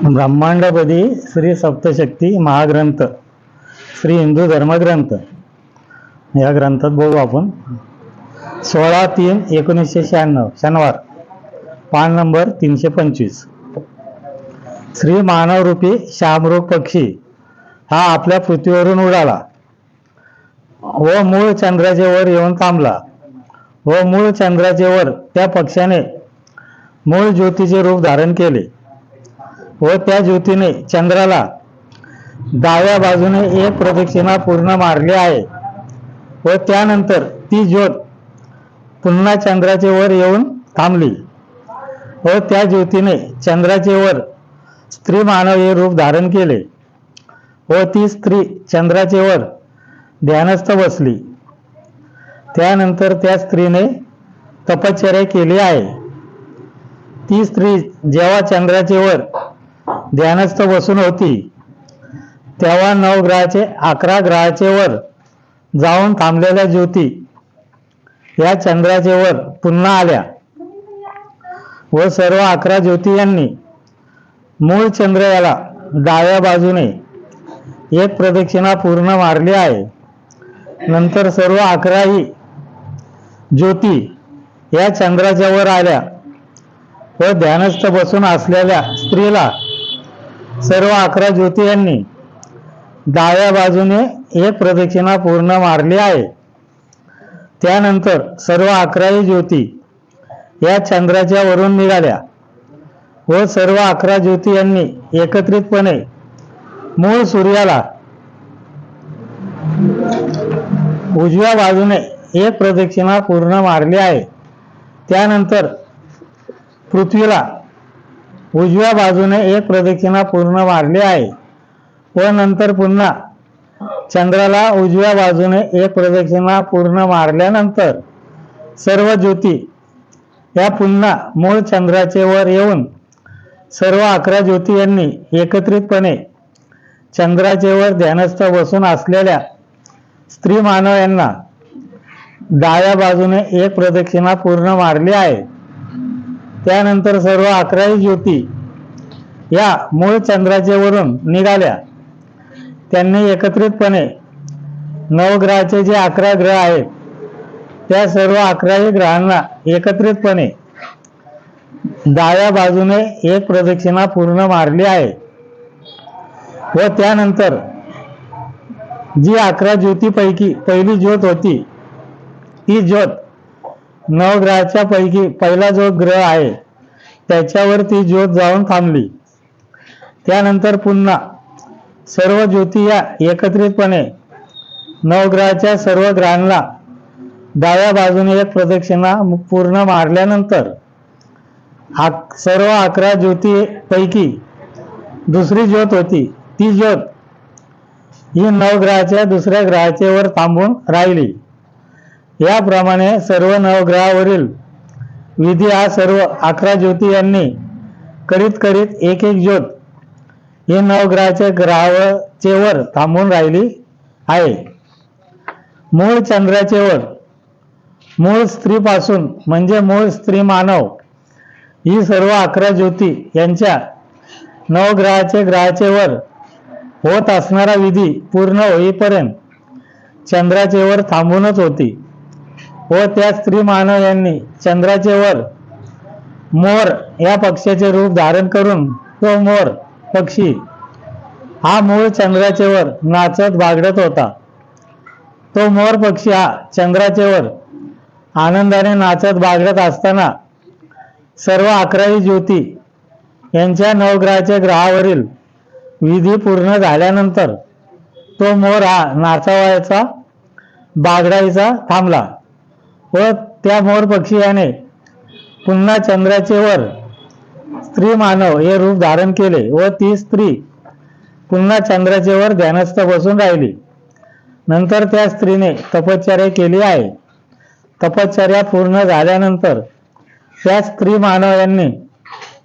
ब्रह्मांडपदी श्री सप्तशक्ती महाग्रंथ श्री हिंदू धर्मग्रंथ या ग्रंथात बघू आपण 16/3/1996 शनिवार पान नंबर 325. श्री मानवरूपी शामरूप पक्षी हा आपल्या पृथ्वीवरून उडाला व मूळ चंद्राच्या वर येऊन थांबला व मूळ चंद्राच्या वर त्या पक्षाने मूळ ज्योतीचे रूप धारण केले व त्या ज्योतीने चंद्राला डाव्या बाजूने एक प्रदक्षिणा पूर्ण मारली आहे व त्यानंतर ती ज्योत पुन्हा चंद्राचे वर येऊन थांबली व त्या ज्योतीने चंद्राचे वर स्त्री मानव हे रूप धारण केले व ती स्त्री चंद्राचे वर ध्यानस्थ बसली. त्यानंतर त्या स्त्रीने तपश्चर्या केली आहे. ती स्त्री जेव्हा चंद्राचे वर ध्यानस्थ बसून होती तेव्हा 9 ग्रहाचे 11 ग्रहाचे वर जाऊन थांबलेल्या ज्योती या चंद्राचे वर पुन्हा आल्या व सर्व 11 ज्योती यांनी मूळ चंद्र याला डाव्या बाजूने एक प्रदक्षिणा पूर्ण मारली आहे. नंतर सर्व 11 ही ज्योती या चंद्राच्या वर आल्या व ध्यानस्थ बसून असलेल्या स्त्रीला सर्व 11 ज्योती यांनी डाव्या बाजूने एक प्रदक्षिणा पूर्ण मारली आहे. त्यानंतर सर्व 11 ज्योती या चंद्राच्या वरून निघाल्या व सर्व 11 ज्योती यांनी एकत्रितपणे मूळ सूर्याला उजव्या बाजूने एक प्रदक्षिणा पूर्ण मारली आहे. त्यानंतर पृथ्वीला उजव्या बाजूने एक प्रदक्षिणा पूर्ण मारली आहे व नंतर पुन्हा चंद्राला उजव्या बाजूने एक प्रदक्षिणा पूर्ण मारल्यानंतर सर्व ज्योती या पुन्हा मूळ चंद्राचे वर येऊन सर्व 11 ज्योती यांनी एकत्रितपणे चंद्राचे वर ध्यानस्थ बसून असलेल्या स्त्री मानव यांना डाव्या बाजूने एक प्रदक्षिणा पूर्ण मारली आहे. त्यानंतर सर्व 11 ज्योती या मूळ चंद्राचे वरून निघाल्या. त्यांनी एकत्रितपणे 9 ग्रहाचे जे 11 ग्रह आहेत त्या सर्व 11 ग्रहांना एकत्रितपणे डाव्या बाजूने एक प्रदक्षिणा पूर्ण मारली आहे व त्यानंतर जी 11 ज्योतीपैकी पहिली ज्योत होती ती ज्योत 9 ग्रहाच्या पैकी पहिला जो ग्रह आहे त्याच्यावर ती ज्योत जाऊन थांबली. त्यानंतर पुन्हा सर्व ज्योती या एकत्रितपणे 9 ग्रहाच्या सर्व ग्रहांना डाव्या बाजूने एक प्रदक्षिणा पूर्ण मारल्यानंतर सर्व 11 ज्योती पैकी दुसरी ज्योत होती ती ज्योत ही 9 ग्रहाच्या दुसऱ्या ग्रहाचे वर थांबून राहिली. याप्रमाणे सर्व 9 ग्रहावरील विधी हा सर्व 11 ज्योती यांनी करीत करीत एक एक ज्योत ही 9 ग्रहाच्या ग्रहाचे वर थांबून राहिली आहे. मूळ चंद्राचे वर मूळ स्त्रीपासून म्हणजे मूळ स्त्री मानव ही सर्व 11 ज्योती यांच्या 9 ग्रहाचे वर होत असणारा विधी पूर्ण होईपर्यंत चंद्राचे वर थांबूनच होती व त्या स्त्री मानव यांनी चंद्राचे वर मोर या पक्षाचे रूप धारण करून तो मोर पक्षी हा मूळ चंद्राचे वर नाचत बागडत होता. तो मोर पक्षी हा चंद्राचे वर आनंदाने नाचत बागडत असताना सर्व 11 ज्योती यांच्या 9 ग्रहाच्या ग्रहावरील विधी पूर्ण झाल्यानंतर तो मोर हा नाचावायचा बागडायचा थांबला व त्या मोर पक्षी याने पुन्हा चंद्राचे वर स्त्री मानव हे रूप धारण केले व ती स्त्री पुन्हा चंद्राचे वर ध्यानस्थ बसून राहिली. नंतर त्या स्त्रीने तपश्चर्या केली आहे. तपश्चर्या पूर्ण झाल्यानंतर त्या स्त्री मानव यांनी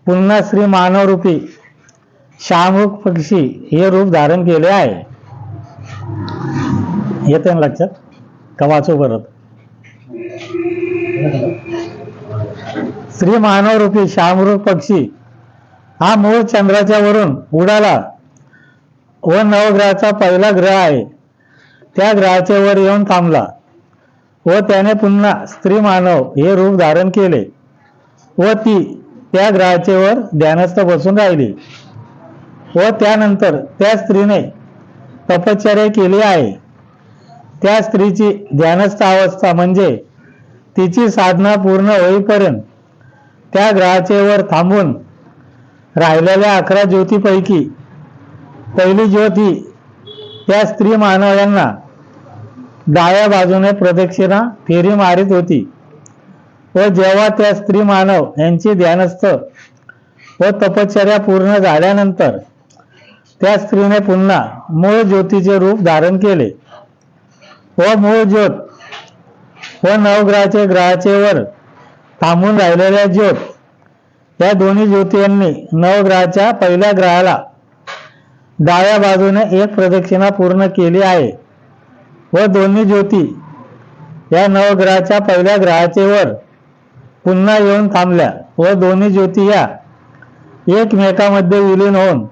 पुन्हा श्री मानव रूपी शामरूप पक्षी हे रूप धारण केले आहे. येते ना लक्षात का वाचू परत? श्री मानव रूपी शामरूप पक्षी हा मूळ चंद्राच्या वरून उडाला व नवग्रहाचा पहिला ग्रह आहे त्या ग्रहाच्या वर येऊन थांबला व त्याने पुन्हा स्त्री मानव हे रूप धारण केले व ती त्या ग्रहाचे वर ध्यानस्थ बसून राहिली व त्यानंतर त्या स्त्रीने तपश्चर्या केली आहे. त्या स्त्रीची ध्यानस्थ अवस्था म्हणजे तिची साधना पूर्ण होईपर्यंत त्या ग्रहाचे वर थांबून राहिलेल्या 11 ज्योतीपैकी पहिली ज्योत ही त्या स्त्री मानव यांना डाव्या बाजूने प्रदक्षिणा फेरी मारित होती व जेव्हा त्या स्त्री मानव यांची ध्यानस्थ व तपश्चर्या पूर्ण झाल्यानंतर त्या स्त्रीने पुन्हा मूळ ज्योतीचे रूप धारण केले व मूळ ज्योत व नवग्रहाचे ग्रहाचे वर थांबून राहिलेल्या ज्योत या दोन्ही ज्योती यांनी नवग्रहाच्या पहिल्या ग्रहाला डाव्या बाजूने एक प्रदक्षिणा पूर्ण केली आहे व दोन्ही ज्योती या नवग्रहाच्या पहिल्या ग्रहाचे वर पुन्हा येऊन थांबल्या व दोन्ही ज्योती या एकमेकांमध्ये विलीन होऊन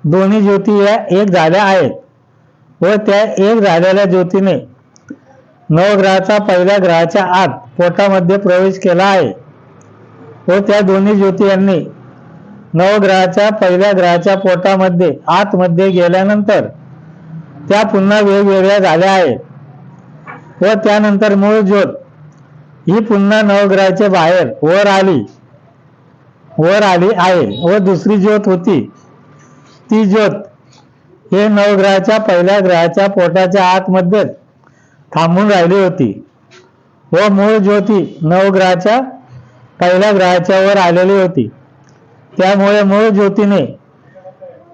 दोन्ही ज्योती या एक झाल्या आहेत व त्या एक झालेल्या ज्योतीने नवग्रहाचा पहिल्या ग्रहाच्या आत पोटामध्ये प्रवेश केला आहे व त्या दोन्ही ज्योती यांनी नवग्रहाच्या पहिल्या ग्रहाच्या पोटामध्ये आतमध्ये गेल्यानंतर त्या पुन्हा वेगवेगळ्या झाल्या आहेत व त्यानंतर मूळ ज्योत ही पुन्हा नवग्रहाच्या बाहेर वर आली आहे व दुसरी ज्योत होती ती ज्योत हे नवग्रहाच्या पहिल्या ग्रहाच्या पोटाच्या आतमध्ये थांबून राहिली होती व मूळ ज्योती नवग्रहाच्या पहिल्या ग्रहाच्या वर आलेली होती. त्यामुळे मूळ ज्योतीने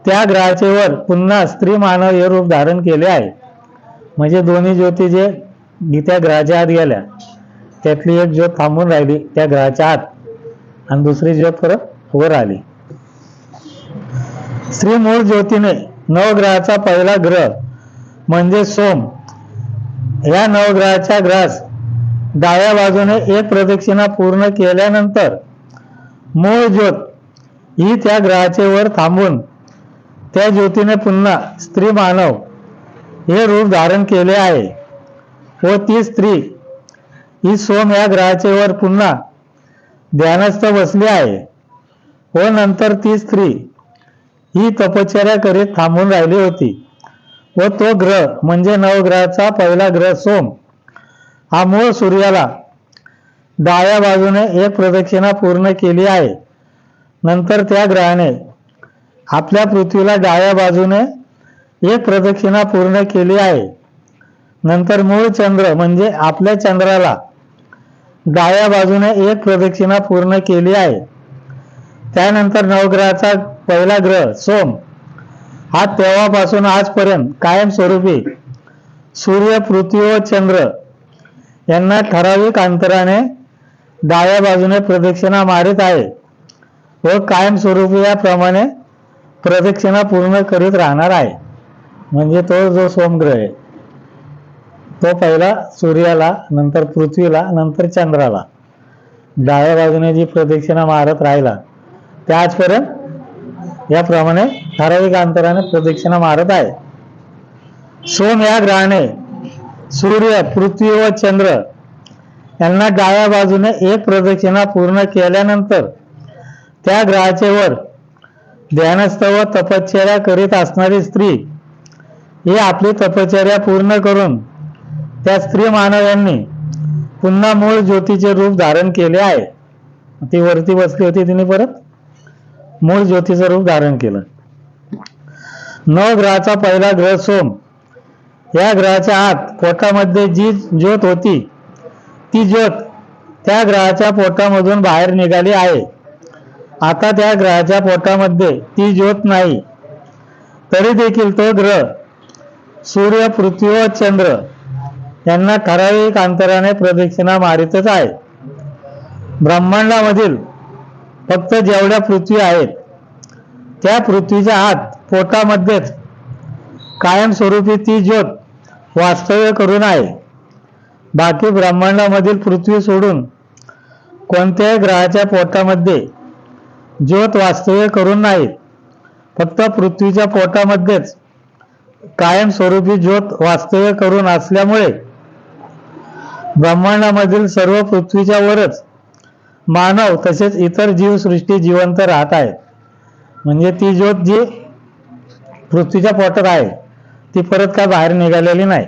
त्या ग्रहाचे वर पुन्हा स्त्री मानव हे रूप धारण केले आहे. म्हणजे दोन्ही ज्योती जे त्या ग्रहाच्या आत गेल्या त्यातली एक ज्योत थांबून राहिली त्या ग्रहाच्या आत आणि दुसरी ज्योत परत वर आली. स्त्री मूळ ज्योतीने नवग्रहाचा पहिला ग्रह म्हणजे सोम या नवग्रहाच्या ग्रहास डाव्या बाजूने एक प्रदक्षिणा पूर्ण केल्यानंतर मूळ ज्योत ही त्या ग्रहाचे वर थांबून त्या ज्योतीने पुन्हा स्त्री मानव हे रूप धारण केले आहे व ती स्त्री ही सोम या ग्रहाचे वर पुन्हा ध्यानस्थ बसली आहे व नंतर ती स्त्री ही तपश्चर्या करीत थांबून राहिली होती व तो ग्रह म्हणजे नवग्रहाचा पहिला ग्रह सोम हा मूळ सूर्याला डाव्या बाजूने एक प्रदक्षिणा पूर्ण केली आहे. नंतर त्या ग्रहाने आपल्या पृथ्वीला डाव्या बाजूने एक प्रदक्षिणा पूर्ण केली आहे. नंतर मूळ चंद्र म्हणजे आपल्या चंद्राला डाव्या बाजूने एक प्रदक्षिणा पूर्ण केली आहे. त्यानंतर नवग्रहाचा पहिला ग्रह सोम हा तेव्हापासून आजपर्यंत कायमस्वरूपी सूर्य, पृथ्वी व चंद्र यांना ठराविक अंतराने डाव्या बाजूने प्रदक्षिणा मारित आहे व कायमस्वरूपी याप्रमाणे प्रदक्षिणा पूर्ण करीत राहणार आहे. म्हणजे तो जो सोमग्रह आहे तो पहिला सूर्याला, नंतर पृथ्वीला, नंतर चंद्राला डाव्या बाजूने जी प्रदक्षिणा मारत राहिला त्या आजपर्यंत याप्रमाणे ठराविक अंतराने प्रदक्षिणा मारत आहे. सोम या ग्रहाने सूर्य, पृथ्वी व चंद्र यांना डाव्या बाजूने एक प्रदक्षिणा पूर्ण केल्यानंतर त्या ग्रहाचे वर ध्यानस्थ व तपश्चर्या करीत असणारी स्त्री ही आपली तपश्चर्या पूर्ण करून त्या स्त्री मानव यांनी पुन्हा मूळ ज्योतीचे रूप धारण केले आहे. ती वरती बसली होती, तिने परत मूळ ज्योतीचं रूप धारण केलं. नवग्रहाचा पहिला ग्रह सोम या ग्रहाच्या आत पोटामध्ये जी ज्योत होती ती ज्योत त्या ग्रहाच्या पोटामधून बाहेर निघाली आहे. आता त्या ग्रहाच्या पोटामध्ये ती ज्योत नाही. तरी देखील तो ग्रह सूर्य, पृथ्वी व चंद्र यांना ठराविक अंतराने प्रदक्षिणा मारितच आहे. ब्रह्मांडामधील फक्त जेवढ्या पृथ्वी आहेत त्या पृथ्वीच्या आत पोटामध्येच कायमस्वरूपी ती ज्योत वास्तव्य करून आहे. बाकी ब्रह्मांडामधील पृथ्वी सोडून कोणत्याही ग्रहाच्या पोटामध्ये ज्योत वास्तव्य करून नाहीत, फक्त पृथ्वीच्या पोटामध्येच कायमस्वरूपी ज्योत वास्तव्य करून असल्यामुळे ब्रह्मांडामधील सर्व पृथ्वीच्या वरच मानव तसेच इतर जीवसृष्टी जिवंत राहत आहेत. म्हणजे ती ज्योत जी पृथ्वीच्या पोटात आहे ती परत काय बाहेर निघालेली नाही.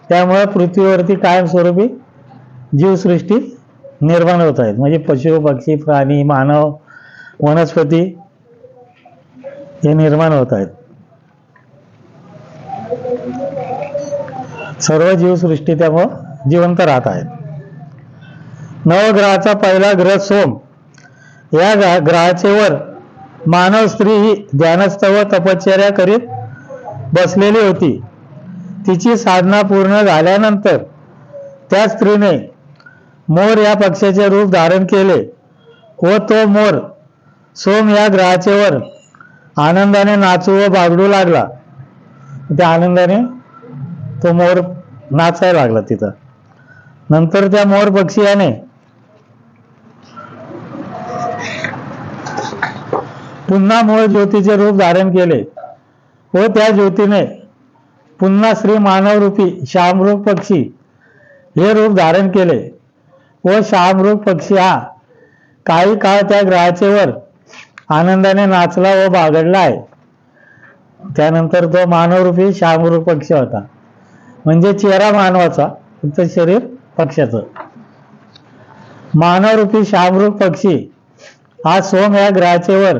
त्यामुळे पृथ्वीवरती कायमस्वरूपी जीवसृष्टी निर्माण होत आहेत. म्हणजे पशु पक्षी प्राणी मानव वनस्पती हे निर्माण होत आहेत. सर्व जीवसृष्टी त्यामुळे जिवंत राहत आहेत. नवग्रहाचा पहिला ग्रह सोम या ग्रहाचे वर मानव स्त्री ही ध्यानस्थ व तपश्चर्या करीत बसलेली होती. तिची साधना पूर्ण झाल्यानंतर त्या स्त्रीने मोर या पक्षाचे रूप धारण केले व तो मोर सोम या ग्रहाचे वर आनंदाने नाचू व बागडू लागला. त्या आनंदाने तो मोर नाचायला लागला तिथं. नंतर त्या मोर पक्षी याने पुन्हा मूळ ज्योतीचे रूप धारण केले व त्या ज्योतीने पुन्हा श्री मानवरूपी शामरूप पक्षी हे रूप धारण केले व शामरूप पक्षी हा काही काळ त्या ग्रहाचे वर आनंदाने नाचला व बागडला आहे. त्यानंतर तो मानवरूपी शामरूप पक्षी होता. म्हणजे चेहरा मानवाचा, फक्त शरीर पक्षाचं. मानवरूपी शामरूप पक्षी हा सोम या ग्रहाचे वर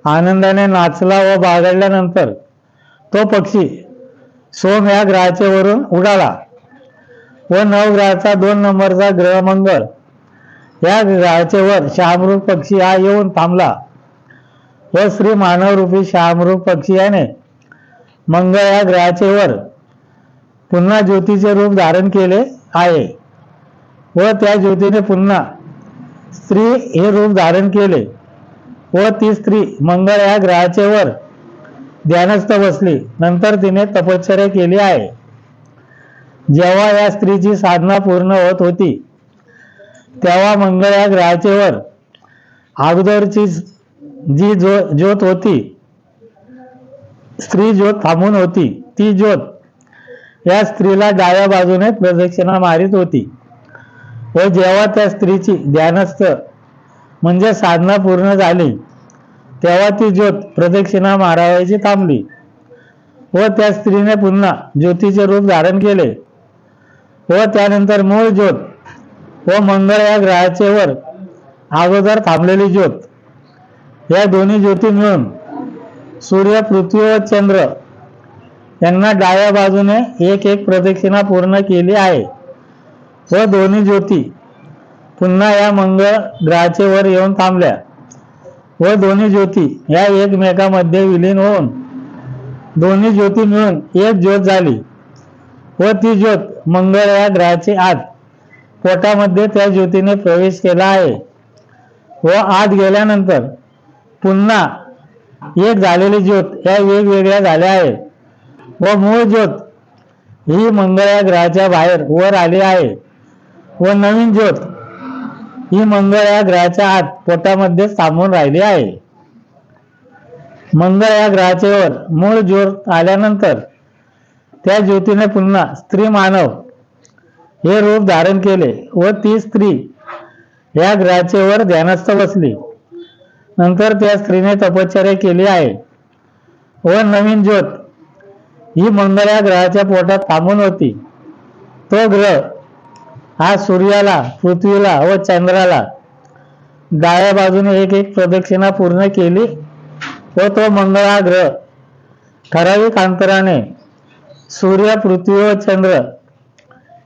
आनंदाने नाचला व बागडल्यानंतर तो पक्षी सोम या ग्रहाचे वरून उडाला व नवग्रहाचा 2 नंबरचा ग्रह मंगळ या ग्रहाचे वर शामरूप पक्षी हा येऊन थांबला व श्री मानवरूपी शामरूप पक्षी याने मंगळ या ग्रहाचे वर पुन्हा ज्योतीचे रूप धारण केले आहे व त्या ज्योतीने पुन्हा स्त्री हे रूप धारण केले व ती स्त्री मंगळ या ग्रहाचे वर ध्यानस्थ बसली. नंतर तिने तपश्चर्या केली आहे. जेव्हा या स्त्रीची साधना पूर्ण होत होती तेव्हा मंगळ या ग्रहाचे वर अगोदरची जी ज्योत होती, स्त्री ज्योत थांबून होती, ती ज्योत या स्त्रीला डाव्या बाजूने प्रदक्षिणा मारित होती व जेव्हा त्या स्त्रीची ध्यानस्थ म्हणजे साधना पूर्ण झाली तेव्हा ती ज्योत प्रदक्षिणा मारावयाची थांबली व त्या स्त्रीने पुन्हा ज्योतीचे रूप धारण केले व त्यानंतर मूळ ज्योत व मंगळ या ग्रहाचे वर अगोदर थांबलेली ज्योत या दोन्ही ज्योती मिळून सूर्य पृथ्वी व चंद्र यांना डाव्या बाजूने एक एक प्रदक्षिणा पूर्ण केली आहे व दोन्ही ज्योती पुन्हा या मंगळ ग्रहाचे वर येऊन थांबल्या व दोन्ही ज्योती या एकमेकांमध्ये विलीन होऊन दोन्ही ज्योती मिळून एक ज्योत झाली व ती ज्योत मंगळ या ग्रहाचे आत पोटामध्ये त्या ज्योतीने प्रवेश केला आहे व आत गेल्यानंतर पुन्हा एक झालेली ज्योत या वेगवेगळ्या झाल्या आहेत व मूळ ज्योत ही मंगळ या ग्रहाच्या बाहेर वर आली आहे व नवीन ज्योत ही मंगळ या ग्रहाच्या आत पोटामध्ये थांबून राहिली आहे. मंगळ या ग्रहाचे वर मूळ ज्योत आल्यानंतर त्या ज्योतीने पुन्हा स्त्री मानव हे रूप धारण केले व ती स्त्री या ग्रहाचे वर ध्यानस्थ बसली. नंतर त्या स्त्रीने तपश्चर्या केली आहे व नवीन ज्योत ही मंगळ या ग्रहाच्या पोटात थांबून होती. तो ग्रह हा सूर्याला पृथ्वीला व चंद्राला डाव्या बाजूने एक एक प्रदक्षिणा पूर्ण केली व तो मंगळ हा ग्रह ठराविक अंतराने सूर्य पृथ्वी व चंद्र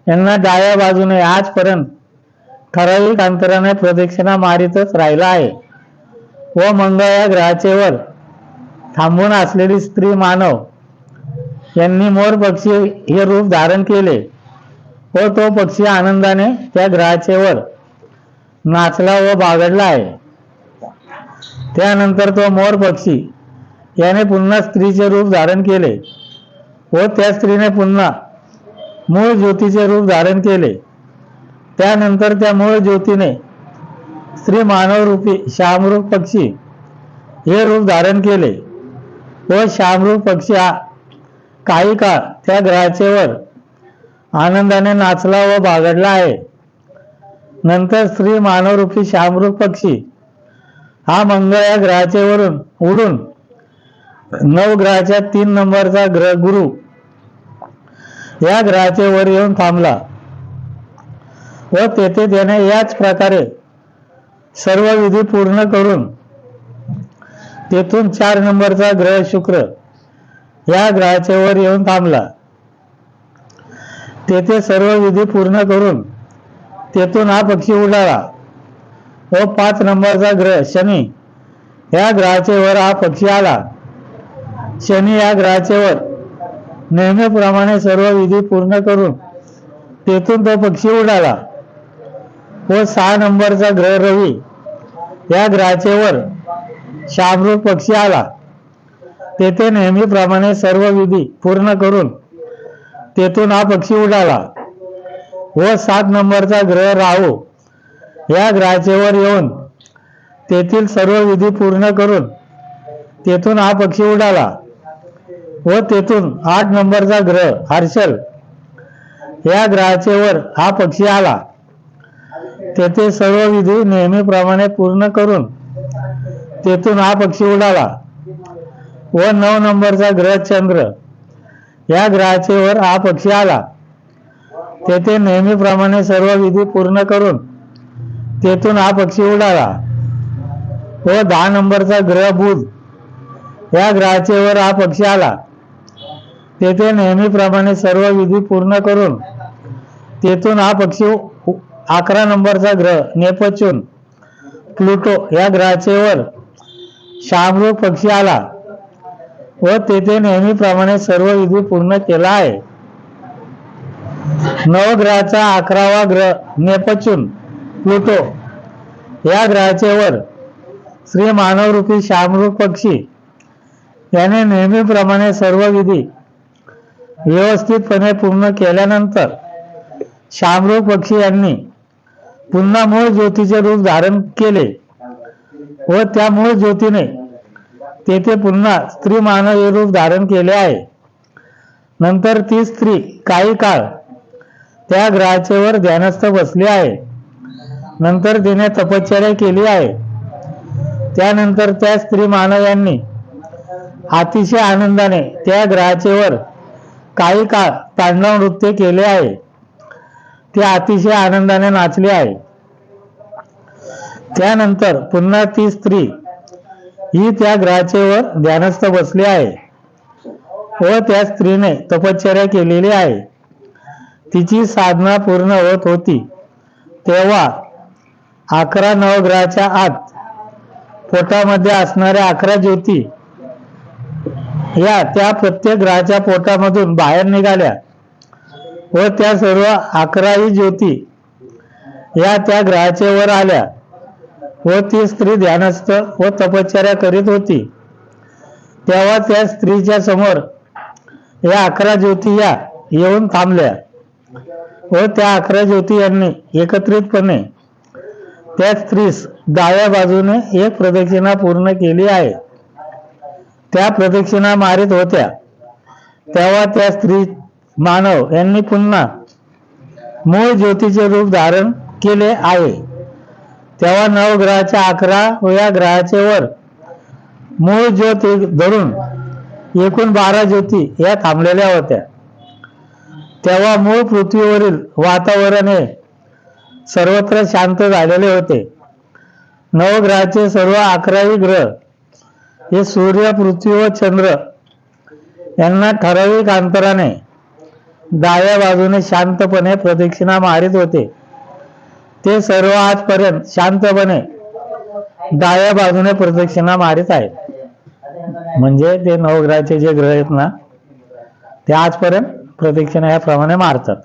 यांना डाव्या बाजूने आजपर्यंत ठराविक अंतराने प्रदक्षिणा मारितच राहिला आहे व मंगळ या ग्रहाचे वर थांबून असलेली स्त्री मानव यांनी मोर पक्षी हे रूप धारण केले व तो पक्षी आनंदाने त्या ग्रहाचे वर नाचला व बागडला आहे. त्यानंतर तो मोर पक्षी याने पुन्हा स्त्रीचे रूप धारण केले व त्या स्त्रीने पुन्हा मूळ ज्योतीचे रूप धारण केले. त्यानंतर त्या मूळ ज्योतीने स्त्री मानवरूपी शामरूप पक्षी हे रूप धारण केले व शामरूप पक्षी हा काही काळ त्या ग्रहाचे वर आनंदाने नाचला व बागडला आहे. नंतर स्त्री मानवरूपी शामरूप पक्षी हा मंगळ या ग्रहाचे वरून उडून नवग्रहाच्या 3 नंबरचा ग्रह गुरु या ग्रहाचे वर येऊन थांबला व तेथे त्याने याच प्रकारे सर्व विधी पूर्ण करून तेथून 4 नंबरचा ग्रह शुक्र या ग्रहाचे वर येऊन थांबला. तेथे सर्व विधी पूर्ण करून तेथून हा पक्षी उडाला व 5 नंबरचा ग्रह शनी या ग्रहाचे वर हा पक्षी आला. शनी या ग्रहाचे वर नेहमीप्रमाणे सर्व विधी पूर्ण करून तेथून तो पक्षी उडाला व 6 नंबरचा ग्रह रवी या ग्रहाचे वर शामरूप पक्षी आला. तेथे नेहमीप्रमाणे सर्व विधी पूर्ण करून तेथून हा पक्षी उडाला व 7 नंबरचा ग्रह राहू या ग्रहाचे वर येऊन तेथील सर्व विधी पूर्ण करून तेथून हा पक्षी उडाला व तेथून 8 नंबरचा ग्रह हर्षल या ग्रहाचे वर हा पक्षी आला. तेथे सर्व विधी नेहमीप्रमाणे पूर्ण करून तेथून हा पक्षी उडाला व 9 नंबरचा ग्रह चंद्र या ग्रहाचे वर हा पक्षी आला. तेथे नेहमीप्रमाणे सर्व विधी पूर्ण करून तेथून हा पक्षी उडाला व 10 नंबरचा ग्रह बुध या ग्रहाचे वर हा पक्षी आला. तेथे नेहमीप्रमाणे सर्व विधी पूर्ण करून तेथून हा पक्षी 11 नंबरचा ग्रह नेपच्यून प्लुटो या ग्रहाचे वर शामरूप पक्षी आला व तेथे नेहमीप्रमाणे सर्व विधी पूर्ण केला आहे. नवग्रहाचा 11वा ग्रह नेपच्यून प्लुटो या ग्रहाचे वर श्री मानवरूपी शामरूप पक्षी याने नेहमीप्रमाणे सर्व विधी व्यवस्थितपणे पूर्ण केल्यानंतर शामरूप पक्षी यांनी पुन्हा मूळ ज्योतीचे रूप धारण केले व त्या मूळ ज्योतीने तेथे पुन्हा स्त्री मानव हे रूप धारण केले आहे. नंतर ती स्त्री काही काळ त्या ग्रहाचे वर ध्यानस्थ बसली आहे. नंतर तिने तपश्चर्या केली आहे. त्यानंतर त्या स्त्री मानव यांनी अतिशय आनंदाने त्या ग्रहाचे वर काही काळ तांडव नृत्य केले आहे. ते अतिशय आनंदाने नाचले आहे. त्यानंतर पुन्हा ती स्त्री ही त्या ग्रहाचे वर ध्यानस्थ बसली आहे व त्या स्त्रीने तपश्चर्या केलेली आहे. तिची साधना पूर्ण होत होती तेव्हा 11 नवग्रहाच्या आत पोटामध्ये असणाऱ्या 11 ज्योती या त्या प्रत्येक ग्रहाच्या पोटामधून बाहेर निघाल्या व त्या सर्व 11ही ज्योती या त्या ग्रहाचे वर आल्या व ती स्त्री ध्यानस्थ व तपश्चर्या करीत होती. तेव्हा त्या स्त्रीच्या समोर या 11 ज्योती या येऊन थांबल्या व त्या 11 ज्योती यांनी एकत्रितपणे त्या स्त्रीस डाव्या बाजूने एक प्रदक्षिणा पूर्ण केली आहे. त्या प्रदक्षिणा मारित होत्या तेव्हा त्या स्त्री मानव यांनी पुन्हा मूळ ज्योतीचे रूप धारण केले आहे. तेव्हा नवग्रहाच्या 11 व या ग्रहाचे वर मूळ ज्योती धरून एकूण 12 ज्योती या थांबलेल्या होत्या. तेव्हा मूळ पृथ्वीवरील वातावरण हे सर्वत्र शांत झालेले होते. नवग्रहाचे सर्व 11ही ग्रह हे सूर्य, पृथ्वी व चंद्र यांना ठराविक अंतराने डाव्या बाजूने शांतपणे प्रदक्षिणा मारित होते. ते सर्व आजपर्यंत शांतपणे डाव्या बाजूने प्रदक्षिणा मारित आहेत. म्हणजे ते नवग्रहाचे जे ग्रह आहेत ना ते आजपर्यंत प्रदक्षिणा याप्रमाणे मारतात.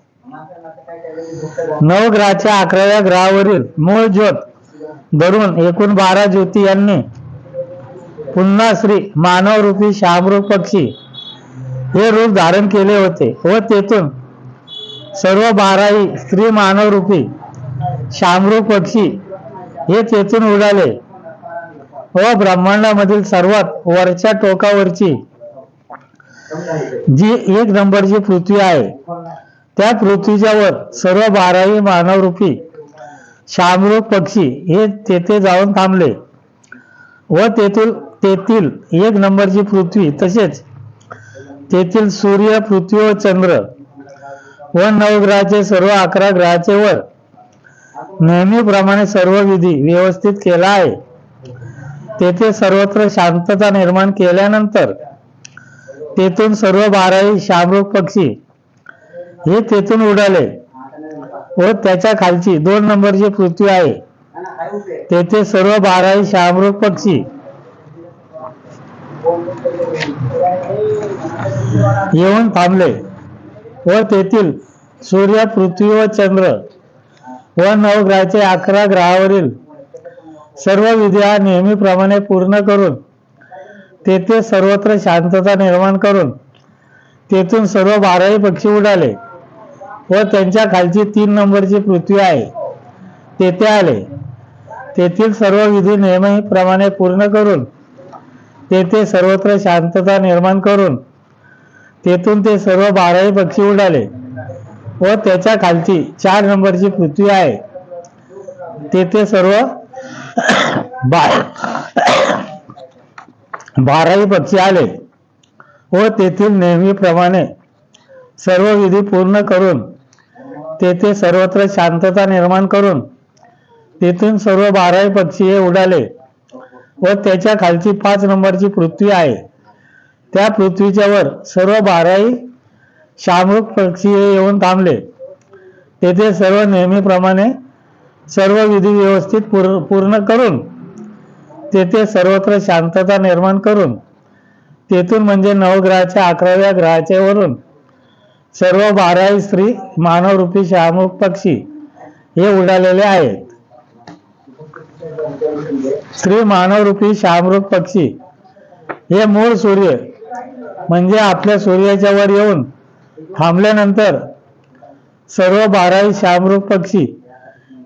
नवग्रहाच्या 11व्या ग्रहावरील मूळ ज्योत धरून एकूण 12 ज्योती यांनी पुन्हा श्री मानवरूपी शामरूप पक्षी हे रूप धारण केले होते व तेथून सर्व 12ही स्त्री मानवरूपी शामरूप पक्षी हे तेथून उडाले व ब्रह्मांडामधील सर्वात वरच्या टोकावरची जी 1 नंबरची पृथ्वी आहे त्या पृथ्वीच्या वर सर्व 12 मानवरूपी शामरूप पक्षी हे तेथे जाऊन थांबले व तेथील 1 नंबरची पृथ्वी तसेच तेथील सूर्य, पृथ्वी व चंद्र व नवग्रहाचे सर्व 11 ग्रहाचे वर नेहमीप्रमाणे सर्व विधी व्यवस्थित केला आहे. तेथे सर्वत्र शांतता निर्माण केल्यानंतर तेथून सर्व 12 शामरूप पक्षी हे तेथून उडाले व त्याच्या खालची 2 नंबरची पृथ्वी आहे तेथे सर्व 12 शामरूप पक्षी येऊन थांबले व तेथील सूर्य, पृथ्वी व चंद्र व नवग्रहाचे 11 ग्रहावरील सर्व विधी नेहमीप्रमाणे पूर्ण करून तेथे सर्वत्र शांतता निर्माण करून तेथून सर्व 12 पक्षी उडाले व त्यांच्या खालची 3 नंबरची पृथ्वी आहे तेथे आले. तेथील सर्व विधी नेहमीप्रमाणे पूर्ण करून तेथे सर्वत्र शांतता निर्माण करून तेथून ते सर्व 12 पक्षी उडाले व त्याच्या खालची 4 नंबरची पृथ्वी आहे तेथे सर्व 12 पक्षी आले व तेथील नेहमीप्रमाणे सर्व विधी पूर्ण करून तेथे सर्वत्र शांतता निर्माण करून तेथून सर्व 12 पक्षी हे उडाले व त्याच्या खालची 5 नंबरची पृथ्वी आहे त्या पृथ्वीच्या वर सर्व 12 शामरूप पक्षी हे येऊन थांबले. तेथे सर्व नेहमीप्रमाणे सर्व विधी व्यवस्थित पूर्ण करून तेथे सर्वत्र शांतता निर्माण करून तेथून म्हणजे नवग्रहाच्या 11व्या ग्रहाच्या वरून सर्व 12 स्त्री मानवरूपी शामरूप पक्षी हे उडालेले आहेत. स्त्री मानवरूपी शामरूप पक्षी हे मूळ सूर्य म्हणजे आपल्या सूर्याच्या वर येऊन थांबल्यानंतर सर्व 12 शामरूप पक्षी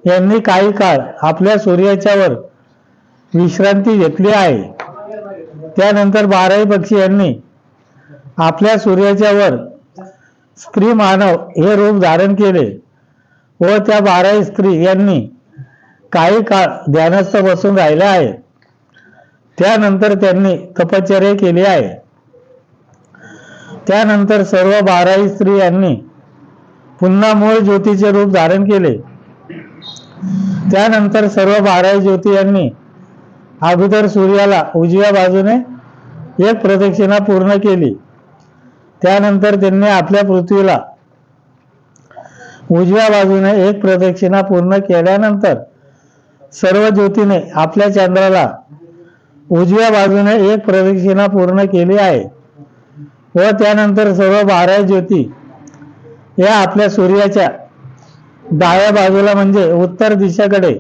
यांनी काही काळ आपल्या सूर्याच्या वर विश्रांती घेतली आहे. त्यानंतर 12 पक्षी यांनी आपल्या सूर्याच्या वर स्त्री मानव हे रूप धारण केले व त्या 12 स्त्री यांनी काही काळ ध्यानस्थ बसून राहिल्या आहेत. त्यानंतर त्यांनी तपश्चर्या केली आहे. त्यानंतर सर्व 12 स्त्री यांनी पुन्हा मूळ ज्योतीचे रूप धारण केले. त्यानंतर सर्व 12 ज्योती यांनी अगोदर सूर्याला उजव्या बाजूने 1 प्रदक्षिणा पूर्ण केली. त्यानंतर त्यांनी आपल्या पृथ्वीला उजव्या बाजूने 1 प्रदक्षिणा पूर्ण केल्यानंतर सर्व ज्योतीने आपल्या चंद्राला उजव्या बाजूने 1 प्रदक्षिणा पूर्ण केली आहे व त्यानंतर सर्व 12 ज्योती या आपल्या सूर्याच्या डाव्या बाजूला म्हणजे उत्तर दिशेकडे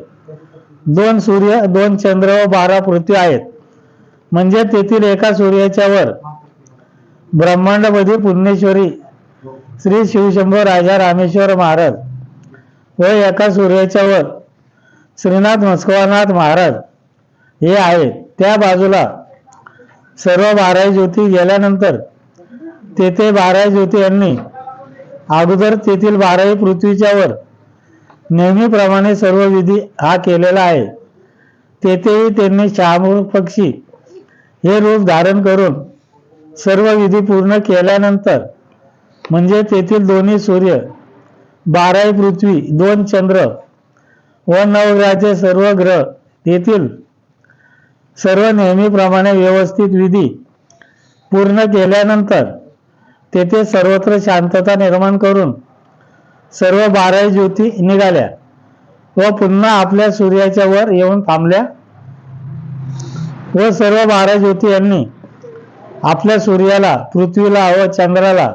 2 सूर्य, 2 चंद्र व 12 पृथ्वी आहेत. म्हणजे तेथील एका सूर्याच्या वर ब्रह्मांडपती पुण्येश्वरी श्री शिवशंभो राजा रामेश्वर महाराज व एका सूर्याच्या वर श्रीनाथ मस्कवानाथ महाराज हे आहेत. त्या बाजूला सर्व 12 ज्योती गेल्यानंतर तेथे 12 ज्योती यांनी अगोदर तेथील 12 पृथ्वीच्या वर नेहमीप्रमाणे सर्व विधी हा केलेला आहे. तेथेही त्यांनी शामरूप पक्षी हे रूप धारण करून सर्व विधी पूर्ण केल्यानंतर म्हणजे तेथील 2 सूर्य, 12 पृथ्वी, 2 चंद्र व नवग्रहाचे सर्व ग्रह तेथील सर्व नेहमीप्रमाणे व्यवस्थित विधी पूर्ण केल्यानंतर तेथे सर्वत्र शांतता निर्माण करून सर्व 12 ज्योती निघाल्या व पुन्हा आपल्या सूर्याच्या वर येऊन थांबल्या व सर्व 12 ज्योती यांनी आपल्या सूर्याला, पृथ्वीला व चंद्राला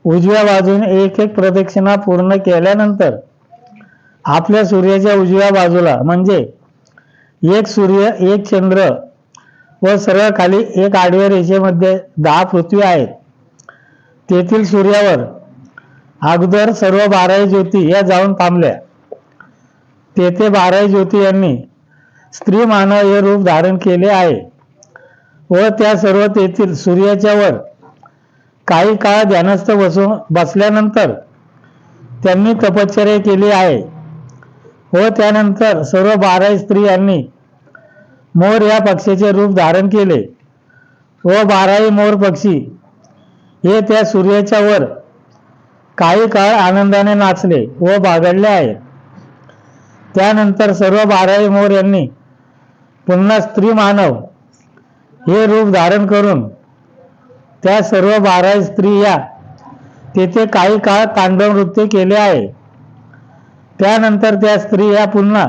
उजव्या बाजूने 1 प्रदक्षिणा पूर्ण केल्यानंतर आपल्या सूर्याच्या उजव्या बाजूला म्हणजे 1 सूर्य, 1 चंद्र व सर्व खाली 1 आडव्या रेषेमध्ये 10 पृथ्वी आहेत. तेथील सूर्यावर अगोदर सर्व 12 ज्योती या जाऊन थांबल्या तेथे 12 ज्योती यांनी स्त्री मानव हे रूप धारण केले आहे व त्या सर्व तेथील सूर्याच्या वर काही काळ ध्यानस्थ बसल्यानंतर त्यांनी तपश्चर्या केली आहे व त्यानंतर सर्व 12 स्त्री यांनी मोर या पक्षाचे रूप धारण केले व 12 मोर पक्षी हे त्या सूर्याच्या वर काही काळ आनंदाने नाचले व बागडले आहेत. त्यानंतर सर्व 12 मोर यांनी पुन्हा स्त्री मानव हे रूप धारण करून त्या सर्व 12 स्त्रिया तेथे काही काळ तांडव नृत्य केले आहे. त्यानंतर त्या स्त्रिया पुन्हा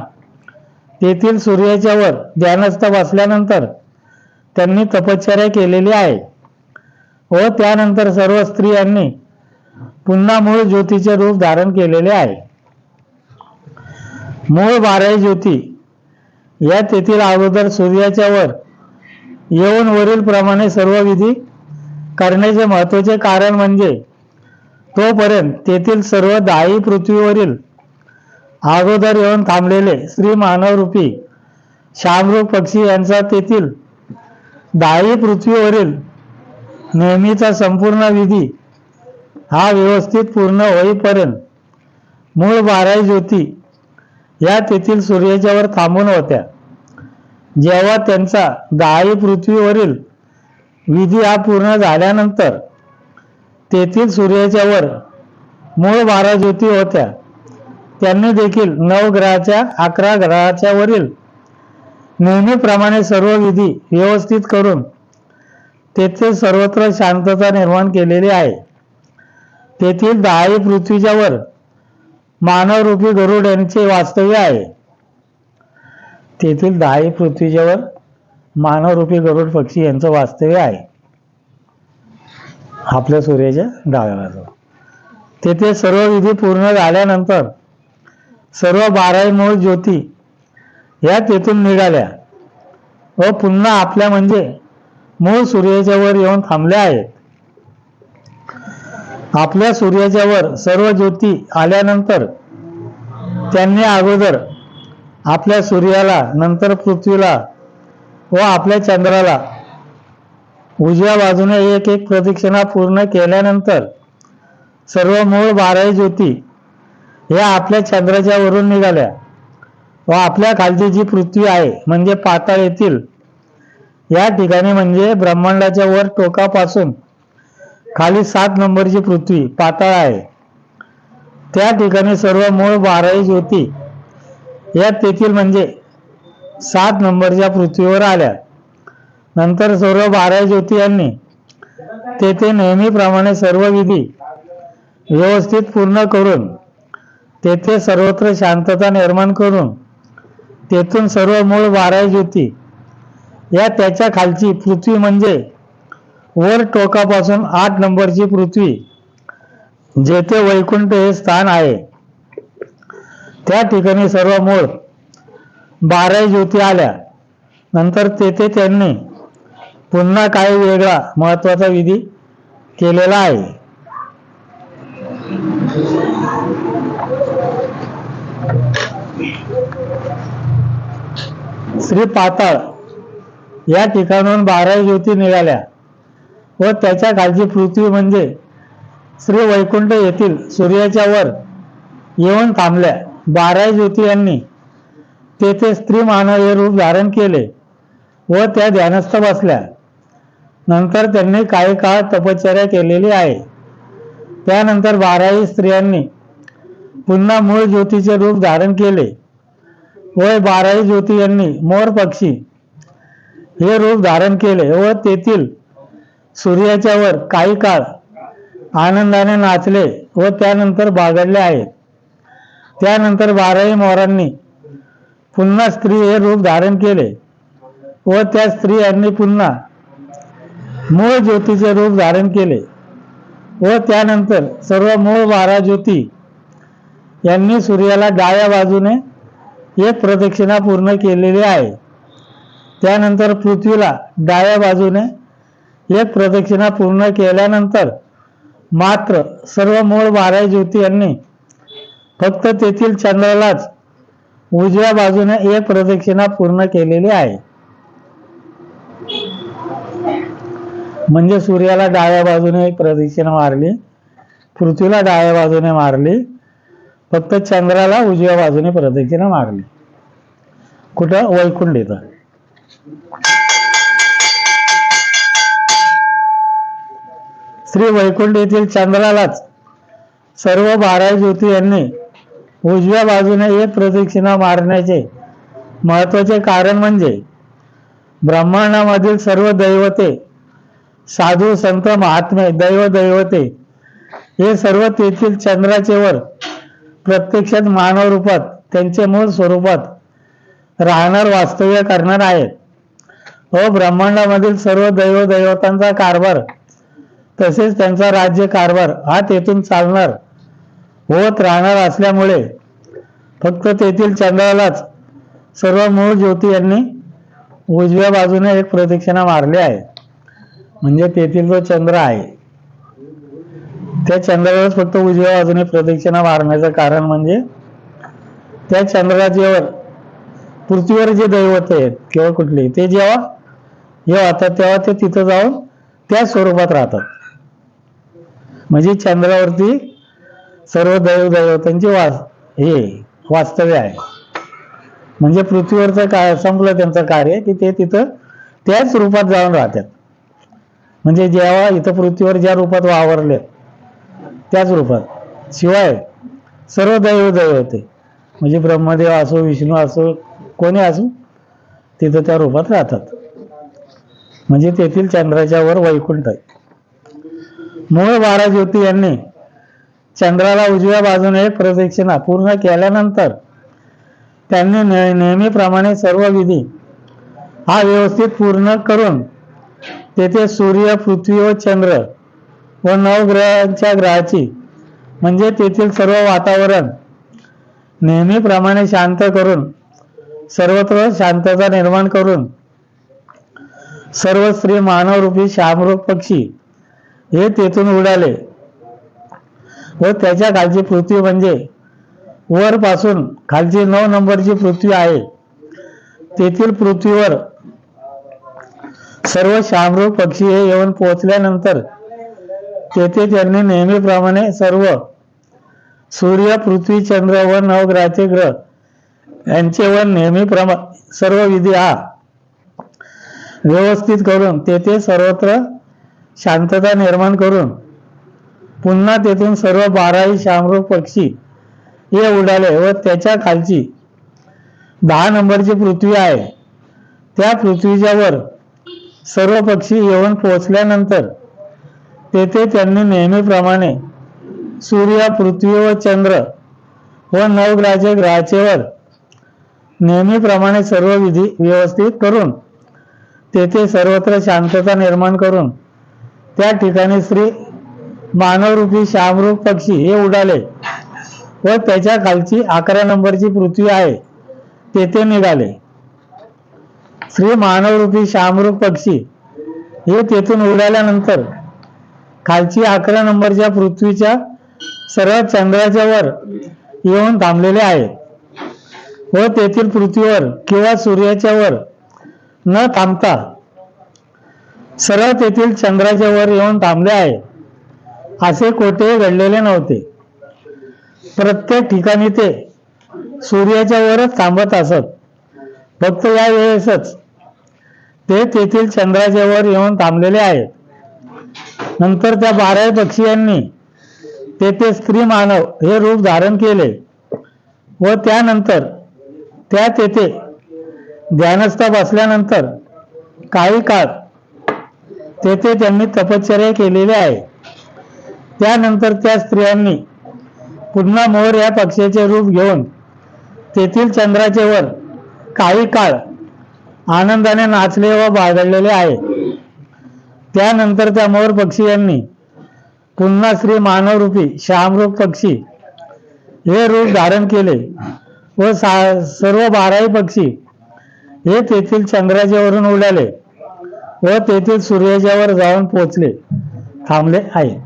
तेथील सूर्याच्या वर ध्यानस्थ बसल्यानंतर त्यांनी तपश्चर्या केलेली आहे व त्यानंतर सर्व स्त्रियांनी पुन्हा मूळ ज्योतीचे रूप धारण केलेले आहे. मूळ 12 ज्योती या तेथील अगोदर सूर्याच्या वर येऊन वरील प्रमाणे सर्व विधी करण्याचे महत्वाचे कारण म्हणजे तोपर्यंत तेथील सर्व 10 पृथ्वीवरील अगोदर येऊन थांबलेले श्री मानव रूपी शामरूप पक्षी यांचा तेथील 10 पृथ्वीवरील नेहमीचा संपूर्ण विधी हा व्यवस्थित पूर्ण होईपर्यंत मूळ 12 ज्योती या तेथील सूर्याच्या वर थांबून होत्या. जेव्हा त्यांचा 10 पृथ्वीवरील विधी हा पूर्ण झाल्यानंतर तेथील सूर्याच्या वर मूळ 12 ज्योती होत्या. त्यांनी देखील 9 ग्रहाच्या 11 ग्रहाच्या वरील नेहमीप्रमाणे सर्व विधी व्यवस्थित करून तेथे सर्वत्र शांतता निर्माण केलेली आहे. तेथील 10 पृथ्वीच्या वर मानवरूपी गरुड यांचे वास्तव्य आहे. तेथील 10 पृथ्वीच्या वर मानवरूपी गरुड पक्षी यांचं वास्तव्य आहे आपल्या सूर्याच्या डाव्या बाजूला. तेथे सर्व विधी पूर्ण झाल्यानंतर सर्व 12 मूळ ज्योती या तेथून निघाल्या व पुन्हा आपल्या म्हणजे मूळ सूर्याच्या वर येऊन थांबल्या आहेत. आपल्या सूर्याच्या वर सर्व ज्योती आल्यानंतर त्यांनी अगोदर आपल्या सूर्याला, नंतर पृथ्वीला व आपल्या चंद्राला उजव्या बाजूने एक एक प्रदक्षिणा पूर्ण केल्यानंतर सर्व मूळ 12 ज्योती या आपल्या चंद्राच्या वरून निघाल्या व आपल्या खालची जी पृथ्वी आहे म्हणजे पाताळ येथील या ठिकाणी म्हणजे ब्रह्मांडाच्या वर टोकापासून खाली 7 नंबरची पृथ्वी पाताळ आहे. त्या ठिकाणी सर्व मूळ 12 ज्योती या तेथील म्हणजे 7 नंबरच्या पृथ्वीवर आल्या. नंतर सर्व 12 ज्योती यांनी तेथे नेहमीप्रमाणे सर्व विधी व्यवस्थित पूर्ण करून तेथे सर्वत्र शांतता निर्माण करून तेथून सर्व मूळ 12 ज्योती या त्याच्या खालची पृथ्वी म्हणजे वर टोकापासून 8 नंबरची पृथ्वी जेथे वैकुंठ हे स्थान आहे त्या ठिकाणी सर्व मूळ 12 ज्योती आल्या. नंतर तेथे त्यांनी पुन्हा काही वेगळा महत्वाचा विधी केलेला आहे. श्री पाताळ या ठिकाणून 12 ज्योती निघाल्या व त्याच्या खालची पृथ्वी म्हणजे श्री वैकुंठ येथील सूर्याच्या वर येऊन थांबल्या. 12 ज्योती यांनी तेथे स्त्री मानव हे रूप धारण केले व त्या ध्यानस्थ बसल्या. नंतर त्यांनी काही काळ तपश्चर्या केलेली आहे. त्यानंतर 12 स्त्रियांनी पुन्हा मूळ ज्योतीचे रूप धारण केले व 12 ज्योती यांनी मोर पक्षी हे रूप धारण केले व तेथील सूर्याच्या वर काही काळ आनंदाने नाचले व त्यानंतर बागडले आहेत. त्यानंतर 12 मोरांनी पुन्हा स्त्री हे रूप धारण केले व त्या स्त्रियांनी पुन्हा मूळ ज्योतीचे रूप धारण केले व त्यानंतर सर्व मूळ 12 ज्योती यांनी सूर्याला डाव्या बाजूने एक प्रदक्षिणा पूर्ण केलेली आहे. त्यानंतर पृथ्वीला डाव्या बाजूने एक प्रदक्षिणा पूर्ण केल्यानंतर मात्र सर्व मूळ 12 ज्योती यांनी फक्त तेथील चंद्रालाच उजव्या बाजूने एक प्रदक्षिणा पूर्ण केलेली आहे. म्हणजे सूर्याला डाव्या बाजूने एक प्रदक्षिणा मारली, पृथ्वीला डाव्या बाजूने मारली, फक्त चंद्राला उजव्या बाजूने प्रदक्षिणा मारली. कुठं? वैकुंठ इथं. श्री वैकुंठ येथील चंद्रालाच सर्व 12 ज्योती यांनी उजव्या बाजूने एक प्रदक्षिणा मारण्याचे महत्वाचे कारण म्हणजे ब्रह्मांडामधील सर्व दैवते, साधू संत महात्मे, दैवते हे सर्व तेथील चंद्राचे वर प्रत्यक्षात मानव रूपात त्यांचे मूळ स्वरूपात राहणार वास्तव्य करणार आहेत. व ब्रह्मांडामधील सर्व दैवतांचा कारभार तसेच त्यांचा राज्य कारभार हा तेथून चालणार होत राहणार असल्यामुळे फक्त तेथील चंद्रालाच सर्व मूळ ज्योती यांनी उजव्या बाजूने एक प्रदक्षिणा मारली आहे. म्हणजे तेथील जो चंद्र आहे त्या चंद्रालाच फक्त उजव्या बाजूने प्रदक्षिणा मारण्याचं कारण म्हणजे त्या चंद्राच्यावर पृथ्वीवर जे दैवत आहेत किंवा कुठले ते जेव्हा येतात तेव्हा ते तिथं जाऊन त्या स्वरूपात राहतात. म्हणजे चंद्रावरती सर्व दैवतांची वास्तव्य आहे. म्हणजे पृथ्वीवरचं काय संपलं त्यांचं कार्य की ते तिथं त्याच रूपात जाऊन राहतात. म्हणजे जेव्हा इथं पृथ्वीवर ज्या रूपात वावरले त्याच रूपात, शिवाय सर्व दैवते म्हणजे ब्रह्मदेव असो, विष्णू असो, कोणी असो तिथं त्या रूपात राहतात. म्हणजे तेथील चंद्राच्या वर वैकुंठ आहे. मूळ 12 ज्योती यांनी चंद्राला उजव्या बाजूने एक प्रदक्षिणा पूर्ण केल्यानंतर त्यांनी नेहमीप्रमाणे सर्व विधी हा व्यवस्थित पूर्ण करून तेथे सूर्य, पृथ्वी व चंद्र व नवग्रहांच्या ग्रहाची म्हणजे तेथील सर्व वातावरण नेहमीप्रमाणे शांत करून सर्वत्र शांतता निर्माण करून सर्व स्त्री मानवरूपी शामरूप पक्षी हे तेथून उडाले व त्याच्या खालची पृथ्वी म्हणजे वरपासून खालची 9 नंबरची पृथ्वी आहे तेथील पृथ्वीवर सर्व शामरूप पक्षी हे येऊन पोहोचल्यानंतर तेथे त्यांनी नेहमीप्रमाणे सर्व सूर्य, पृथ्वी, चंद्र व नवग्रहाचे ग्रह यांचेवर नेहमीप्रमाणे सर्व विधी हा व्यवस्थित करून तेथे सर्वत्र शांतता निर्माण करून पुन्हा तेथून सर्व 12 शामरूप पक्षी हे उडाले व त्याच्या खालची 10 नंबरची पृथ्वी आहे त्या पृथ्वीच्या वर सर्व पक्षी येऊन पोहोचल्यानंतर तेथे त्यांनी नेहमीप्रमाणे सूर्य, पृथ्वी व चंद्र व नवग्रहाचे ग्रहाचेवर नेहमीप्रमाणे सर्व विधी व्यवस्थित करून तेथे सर्वत्र शांतता निर्माण करून त्या ठिकाणी श्री मानवरूपी शामरूप पक्षी हे उडाले व त्याच्या खालची 11 नंबरची पृथ्वी आहे तेथे निघाले. श्री मानवरूपी शामरूप पक्षी हे तेथून उडाल्यानंतर खालची 11 नंबरच्या पृथ्वीच्या सर्व चंद्राच्या वर येऊन थांबलेले आहेत व तेथील पृथ्वीवर किंवा सूर्याच्या वर न थांबता सरळ तेथील चंद्राच्या वर येऊन थांबले आहे. असे कोठेही घडलेले नव्हते. प्रत्येक ठिकाणी ते सूर्याच्या वरच थांबत असत. फक्त या वेळेसच ते तेथील चंद्राच्या वर येऊन थांबलेले आहेत. नंतर त्या 12 पक्षीयांनी तेथे स्त्री मानव हे रूप धारण केले व त्यानंतर त्या तेथे ध्यानस्थ बसल्यानंतर काही काळ तेथे त्यांनी तपश्चर्या केलेली आहे. त्यानंतर त्या स्त्रियांनी पुन्हा मोर या पक्षाचे रूप घेऊन तेथील चंद्राचे वर काही काळ आनंदाने नाचले व बागडलेले आहे. त्यानंतर त्या मोर पक्षीयांनी पुन्हा श्री मानवरूपी शामरूप पक्षी हे रूप धारण केले व सर्व 12 पक्षी हे तेथील चंद्राच्या वरून उडाले व तेथील सूर्याच्या वर जाऊन पोहोचले थांबले आहे.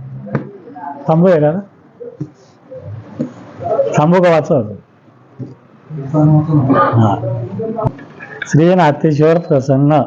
थांबू का वाचव. हा. श्री नाथेश्वर प्रसन्न.